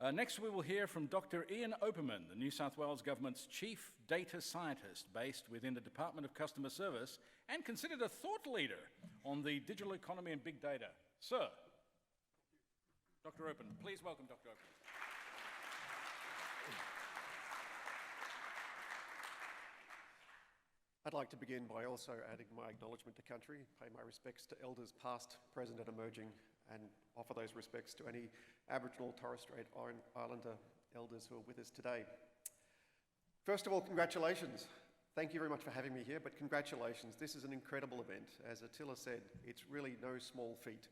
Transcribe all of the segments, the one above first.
Next, we will hear from Dr. Ian Oppermann, the New South Wales Government's Chief Data Scientist, based within the Department of Customer Service and considered a thought leader on the digital economy and big data. Sir, Dr. Oppermann, please welcome Dr. Oppermann. I'd like to begin by also adding my acknowledgement to country, pay my respects to elders past, present and emerging, and offer those respects to any Aboriginal Torres Strait Islander elders who are with us today. First of all, congratulations. Thank you very much for having me here, but congratulations. This is an incredible event. As Attila said, it's really no small feat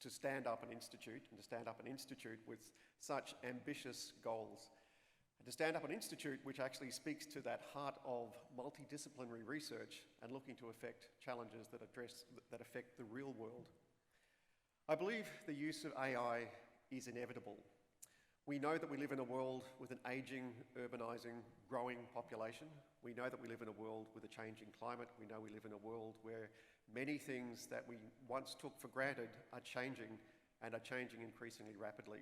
to stand up an institute and to stand up an institute with such ambitious goals. And to stand up an institute which actually speaks to that heart of multidisciplinary research and looking to affect challenges that affect the real world. I believe the use of AI is inevitable. We know that we live in a world with an ageing, urbanising, growing population. We know that we live in a world with a changing climate. We know we live in a world where many things that we once took for granted are changing and are changing increasingly rapidly.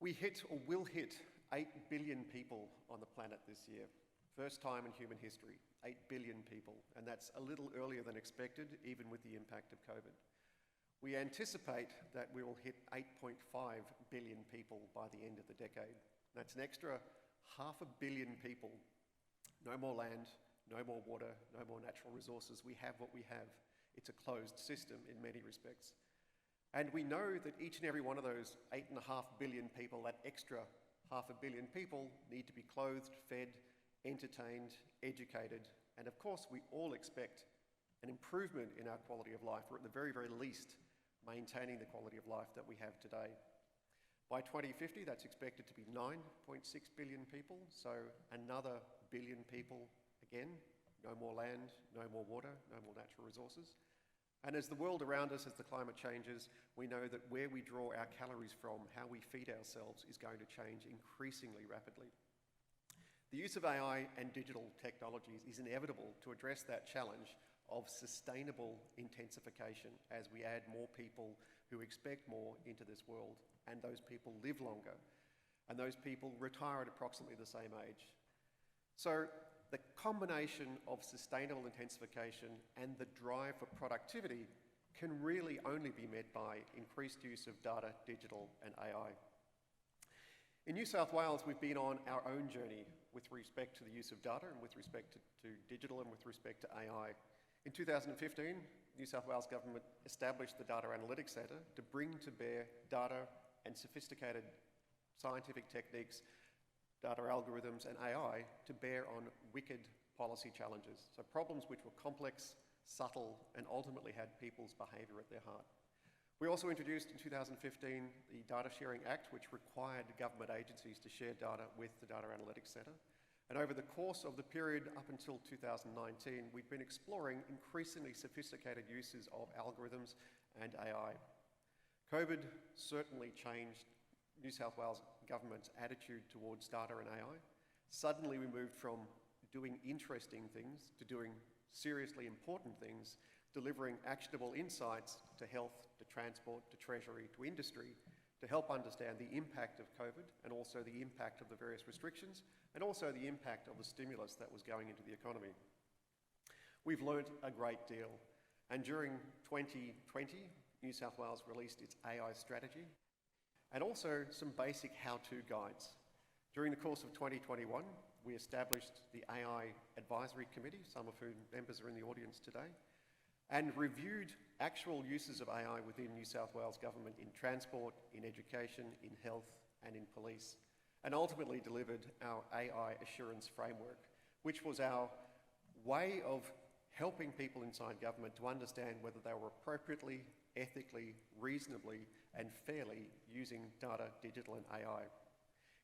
We hit or will hit 8 billion people on the planet this year. First time in human history, 8 billion people. And that's a little earlier than expected, even with the impact of COVID. We anticipate that we will hit 8.5 billion people by the end of the decade. That's an extra 500 million people. No more land, no more water, no more natural resources. We have what we have. It's a closed system in many respects. And we know that each and every one of those 8.5 billion people, that extra 500 million people, need to be clothed, fed, entertained, educated. And of course, we all expect an improvement in our quality of life, or at the very, very least, maintaining the quality of life that we have today. By 2050, that's expected to be 9.6 billion people, so another billion people again. No more land, no more water, no more natural resources. And as the world around us, as the climate changes, we know that where we draw our calories from, how we feed ourselves, is going to change increasingly rapidly. The use of AI and digital technologies is inevitable to address that challenge of sustainable intensification as we add more people who expect more into this world, and those people live longer, and those people retire at approximately the same age. So the combination of sustainable intensification and the drive for productivity can really only be met by increased use of data, digital and AI. In New South Wales, we've been on our own journey with respect to the use of data and with respect to digital and with respect to AI. In 2015, New South Wales Government established the Data Analytics Centre to bring to bear data and sophisticated scientific techniques, data algorithms and AI to bear on wicked policy challenges. So problems which were complex, subtle and ultimately had people's behaviour at their heart. We also introduced in 2015 the Data Sharing Act, which required government agencies to share data with the Data Analytics Centre. And over the course of the period up until 2019, we've been exploring increasingly sophisticated uses of algorithms and AI. COVID certainly changed New South Wales Government's attitude towards data and AI. Suddenly we moved from doing interesting things to doing seriously important things, delivering actionable insights to health, to transport, to treasury, to industry, to help understand the impact of COVID and also the impact of the various restrictions and also the impact of the stimulus that was going into the economy. We've learnt a great deal, and during 2020, New South Wales released its AI strategy and also some basic how-to guides. During the course of 2021, we established the AI Advisory Committee, some of whom members are in the audience today, and reviewed actual uses of AI within New South Wales Government in transport, in education, in health and in police, and ultimately delivered our AI Assurance Framework, which was our way of helping people inside government to understand whether they were appropriately, ethically, reasonably and fairly using data, digital and AI.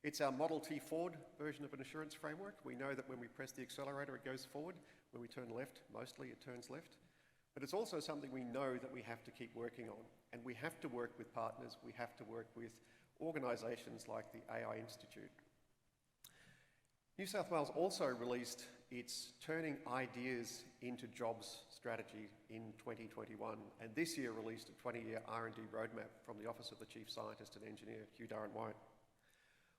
It's our Model T Forward version of an assurance framework. We know that when we press the accelerator, it goes forward. When we turn left, mostly it turns left. But it's also something we know that we have to keep working on. And we have to work with partners. We have to work with organisations like the AI Institute. New South Wales also released its Turning Ideas into Jobs strategy in 2021, and this year released a 20-year R&D roadmap from the Office of the Chief Scientist and Engineer, Hugh Darren-White.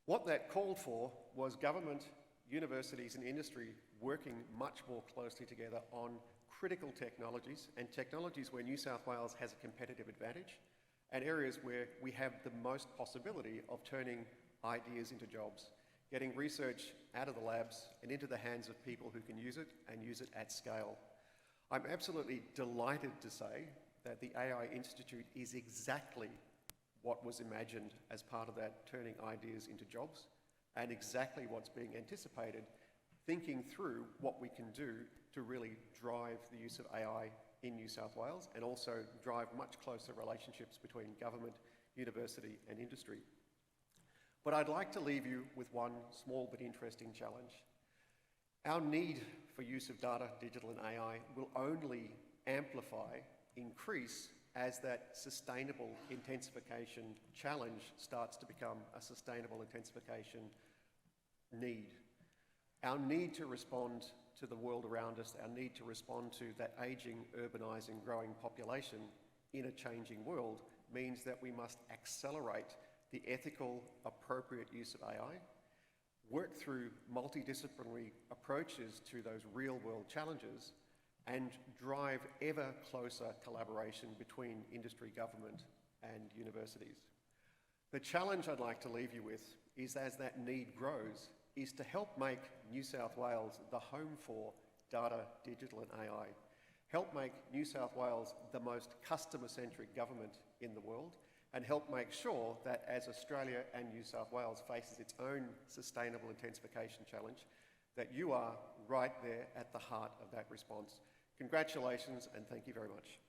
What that called for was government, universities and industry working much more closely together on critical technologies and technologies where New South Wales has a competitive advantage and areas where we have the most possibility of turning ideas into jobs, getting research out of the labs and into the hands of people who can use it and use it at scale. I'm absolutely delighted to say that the AI Institute is exactly what was imagined as part of that turning ideas into jobs and exactly what's being anticipated, thinking through what we can do to really drive the use of AI in New South Wales and also drive much closer relationships between government, university and industry. But I'd like to leave you with one small but interesting challenge. Our need for use of data, digital and AI will only amplify, increase as that sustainable intensification challenge starts to become a sustainable intensification need. Our need to respond to the world around us, our need to respond to that ageing, urbanising, growing population in a changing world means that we must accelerate the ethical, appropriate use of AI, work through multidisciplinary approaches to those real-world challenges, and drive ever closer collaboration between industry, government, and universities. The challenge I'd like to leave you with is, as that need grows, is to help make New South Wales the home for data, digital, and AI. Help make New South Wales the most customer-centric government in the world, and help make sure that as Australia and New South Wales faces its own sustainable intensification challenge, that you are right there at the heart of that response. Congratulations and thank you very much.